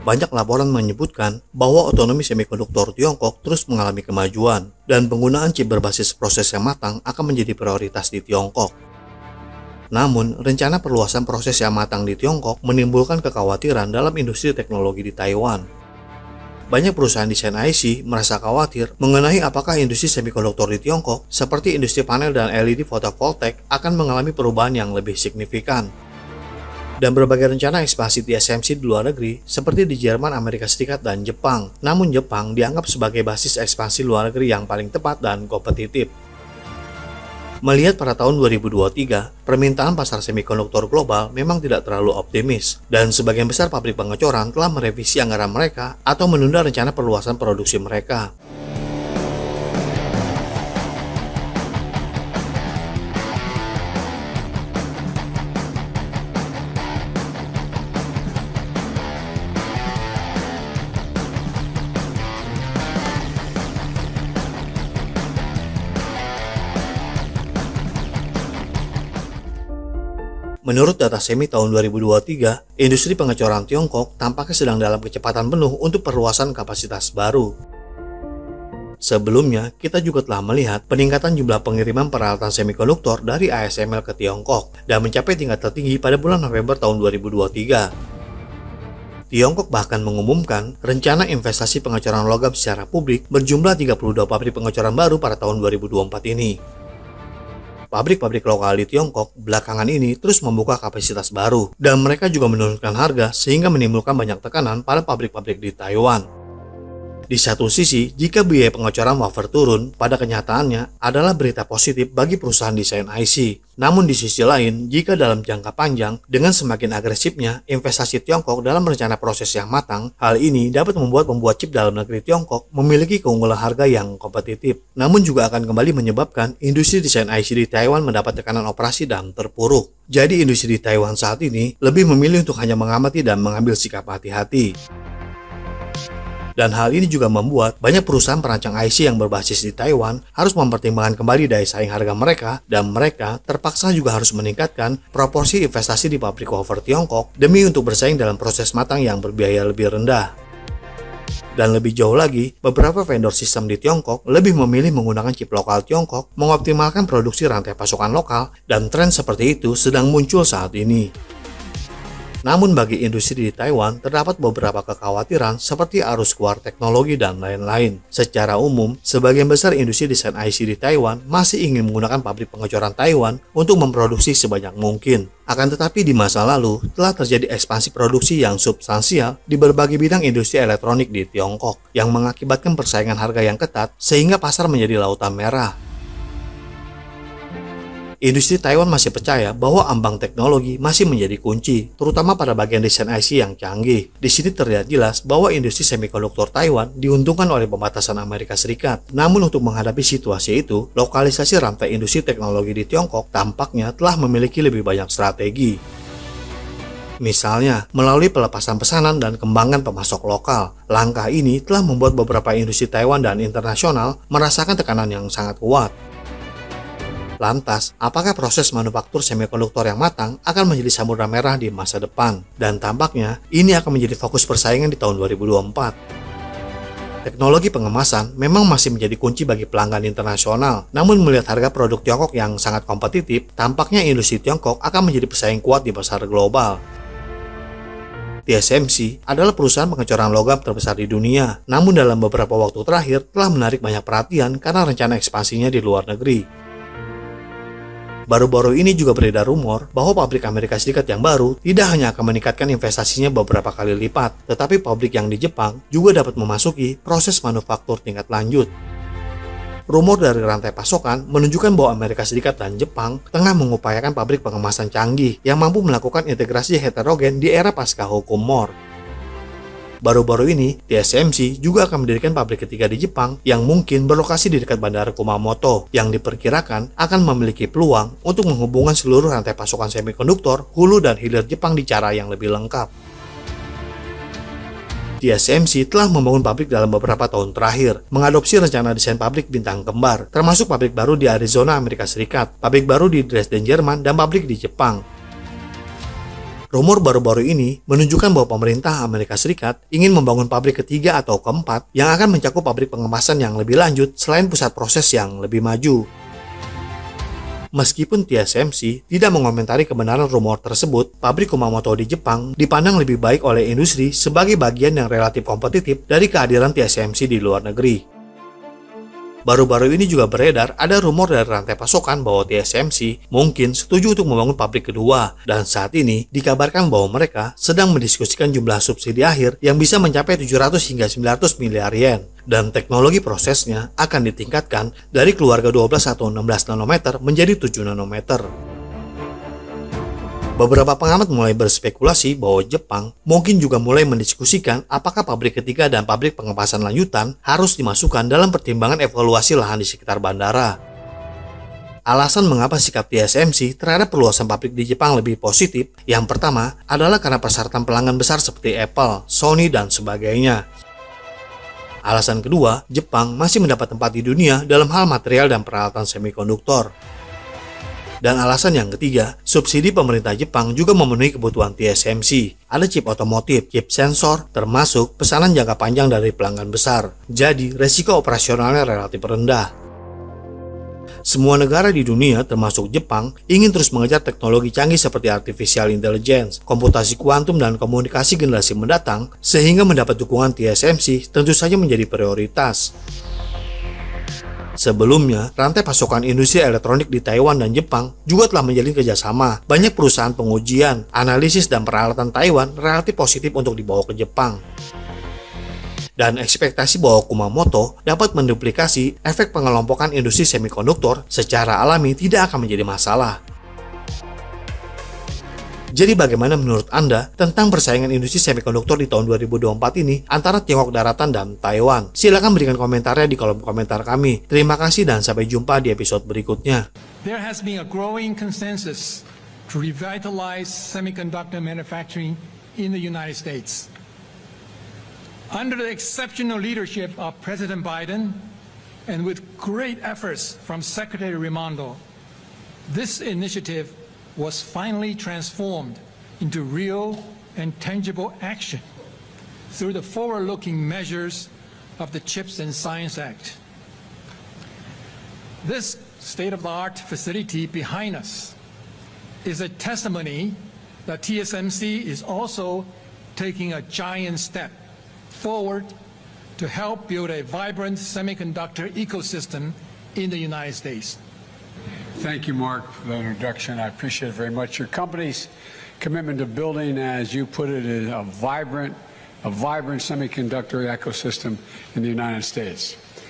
Banyak laporan menyebutkan bahwa otonomi semikonduktor Tiongkok terus mengalami kemajuan, dan penggunaan chip berbasis proses yang matang akan menjadi prioritas di Tiongkok. Namun, rencana perluasan proses yang matang di Tiongkok menimbulkan kekhawatiran dalam industri teknologi di Taiwan. Banyak perusahaan desain IC merasa khawatir mengenai apakah industri semikonduktor di Tiongkok, seperti industri panel dan LED fotovoltaik, akan mengalami perubahan yang lebih signifikan. Dan berbagai rencana ekspansi TSMC di luar negeri, seperti di Jerman, Amerika Serikat, dan Jepang. Namun Jepang dianggap sebagai basis ekspansi luar negeri yang paling tepat dan kompetitif. Melihat pada tahun 2023, permintaan pasar semikonduktor global memang tidak terlalu optimis, dan sebagian besar pabrik pengecoran telah merevisi anggaran mereka atau menunda rencana perluasan produksi mereka. Menurut data SEMI tahun 2023, industri pengecoran Tiongkok tampaknya sedang dalam kecepatan penuh untuk perluasan kapasitas baru. Sebelumnya, kita juga telah melihat peningkatan jumlah pengiriman peralatan semikonduktor dari ASML ke Tiongkok dan mencapai tingkat tertinggi pada bulan November tahun 2023. Tiongkok bahkan mengumumkan rencana investasi pengecoran logam secara publik berjumlah 32 pabrik pengecoran baru pada tahun 2024 ini. Pabrik-pabrik lokal di Tiongkok belakangan ini terus membuka kapasitas baru, dan mereka juga menurunkan harga sehingga menimbulkan banyak tekanan pada pabrik-pabrik di Taiwan. Di satu sisi, jika biaya pengecoran wafer turun, pada kenyataannya adalah berita positif bagi perusahaan desain IC. Namun di sisi lain, jika dalam jangka panjang, dengan semakin agresifnya investasi Tiongkok dalam rencana proses yang matang, hal ini dapat membuat pembuat chip dalam negeri Tiongkok memiliki keunggulan harga yang kompetitif. Namun juga akan kembali menyebabkan industri desain IC di Taiwan mendapat tekanan operasi dan terpuruk. Jadi industri di Taiwan saat ini lebih memilih untuk hanya mengamati dan mengambil sikap hati-hati. Dan hal ini juga membuat banyak perusahaan perancang IC yang berbasis di Taiwan harus mempertimbangkan kembali daya saing harga mereka, dan mereka terpaksa juga harus meningkatkan proporsi investasi di pabrik wafer Tiongkok demi untuk bersaing dalam proses matang yang berbiaya lebih rendah. Dan lebih jauh lagi, beberapa vendor sistem di Tiongkok lebih memilih menggunakan chip lokal Tiongkok, mengoptimalkan produksi rantai pasokan lokal, dan tren seperti itu sedang muncul saat ini. Namun bagi industri di Taiwan, terdapat beberapa kekhawatiran seperti arus keluar teknologi dan lain-lain. Secara umum, sebagian besar industri desain IC di Taiwan masih ingin menggunakan pabrik pengecoran Taiwan untuk memproduksi sebanyak mungkin. Akan tetapi di masa lalu, telah terjadi ekspansi produksi yang substansial di berbagai bidang industri elektronik di Tiongkok, yang mengakibatkan persaingan harga yang ketat sehingga pasar menjadi lautan merah. Industri Taiwan masih percaya bahwa ambang teknologi masih menjadi kunci, terutama pada bagian desain IC yang canggih. Di sini terlihat jelas bahwa industri semikonduktor Taiwan diuntungkan oleh pembatasan Amerika Serikat. Namun untuk menghadapi situasi itu, lokalisasi rantai industri teknologi di Tiongkok tampaknya telah memiliki lebih banyak strategi. Misalnya, melalui pelepasan pesanan dan kembangan pemasok lokal. Langkah ini telah membuat beberapa industri Taiwan dan internasional merasakan tekanan yang sangat kuat. Lantas, apakah proses manufaktur semikonduktor yang matang akan menjadi samudra merah di masa depan? Dan tampaknya, ini akan menjadi fokus persaingan di tahun 2024. Teknologi pengemasan memang masih menjadi kunci bagi pelanggan internasional. Namun melihat harga produk Tiongkok yang sangat kompetitif, tampaknya industri Tiongkok akan menjadi pesaing kuat di pasar global. TSMC adalah perusahaan pengecoran logam terbesar di dunia. Namun dalam beberapa waktu terakhir telah menarik banyak perhatian karena rencana ekspansinya di luar negeri. Baru-baru ini juga beredar rumor bahwa pabrik Amerika Serikat yang baru tidak hanya akan meningkatkan investasinya beberapa kali lipat, tetapi pabrik yang di Jepang juga dapat memasuki proses manufaktur tingkat lanjut. Rumor dari rantai pasokan menunjukkan bahwa Amerika Serikat dan Jepang tengah mengupayakan pabrik pengemasan canggih yang mampu melakukan integrasi heterogen di era pasca hukum Moore. Baru-baru ini, TSMC juga akan mendirikan pabrik ketiga di Jepang yang mungkin berlokasi di dekat Bandara Kumamoto, yang diperkirakan akan memiliki peluang untuk menghubungkan seluruh rantai pasokan semikonduktor, hulu dan hilir Jepang di cara yang lebih lengkap. TSMC telah membangun pabrik dalam beberapa tahun terakhir, mengadopsi rencana desain pabrik bintang kembar, termasuk pabrik baru di Arizona, Amerika Serikat, pabrik baru di Dresden, Jerman, dan pabrik di Jepang. Rumor baru-baru ini menunjukkan bahwa pemerintah Amerika Serikat ingin membangun pabrik ketiga atau keempat yang akan mencakup pabrik pengemasan yang lebih lanjut selain pusat proses yang lebih maju. Meskipun TSMC tidak mengomentari kebenaran rumor tersebut, pabrik Kumamoto di Jepang dipandang lebih baik oleh industri sebagai bagian yang relatif kompetitif dari kehadiran TSMC di luar negeri. Baru-baru ini juga beredar ada rumor dari rantai pasokan bahwa TSMC mungkin setuju untuk membangun pabrik kedua, dan saat ini dikabarkan bahwa mereka sedang mendiskusikan jumlah subsidi akhir yang bisa mencapai 700 hingga 900 miliar yen, dan teknologi prosesnya akan ditingkatkan dari keluarga 12 atau 16 nanometer menjadi 7 nanometer. Beberapa pengamat mulai berspekulasi bahwa Jepang mungkin juga mulai mendiskusikan apakah pabrik ketiga dan pabrik pengemasan lanjutan harus dimasukkan dalam pertimbangan evaluasi lahan di sekitar bandara. Alasan mengapa sikap TSMC terhadap perluasan pabrik di Jepang lebih positif, yang pertama adalah karena persyaratan pelanggan besar seperti Apple, Sony, dan sebagainya. Alasan kedua, Jepang masih mendapat tempat di dunia dalam hal material dan peralatan semikonduktor. Dan alasan yang ketiga, subsidi pemerintah Jepang juga memenuhi kebutuhan TSMC. Ada chip otomotif, chip sensor, termasuk pesanan jangka panjang dari pelanggan besar. Jadi, resiko operasionalnya relatif rendah. Semua negara di dunia, termasuk Jepang, ingin terus mengejar teknologi canggih seperti artificial intelligence, komputasi kuantum, dan komunikasi generasi mendatang, sehingga mendapat dukungan TSMC tentu saja menjadi prioritas. Sebelumnya, rantai pasokan industri elektronik di Taiwan dan Jepang juga telah menjalin kerjasama. Banyak perusahaan pengujian, analisis, dan peralatan Taiwan relatif positif untuk dibawa ke Jepang. Dan ekspektasi bahwa Kumamoto dapat menduplikasi efek pengelompokan industri semikonduktor secara alami tidak akan menjadi masalah. Jadi bagaimana menurut Anda tentang persaingan industri semikonduktor di tahun 2024 ini antara Tiongkok Daratan dan Taiwan? Silakan berikan komentarnya di kolom komentar kami. Terima kasih dan sampai jumpa di episode berikutnya. There has been a growing consensus to revitalize semiconductor manufacturing in the United States. Under the exceptional leadership of President Biden and with great efforts from Secretary Raimondo, this initiative was finally transformed into real and tangible action through the forward-looking measures of the CHIPS and Science Act. This state-of-the-art facility behind us is a testimony that TSMC is also taking a giant step forward to help build a vibrant semiconductor ecosystem in the United States. Thank you, Mark, for the introduction. I appreciate it very much. Your company's commitment to building, as you put it, a vibrant semiconductor ecosystem in the United States.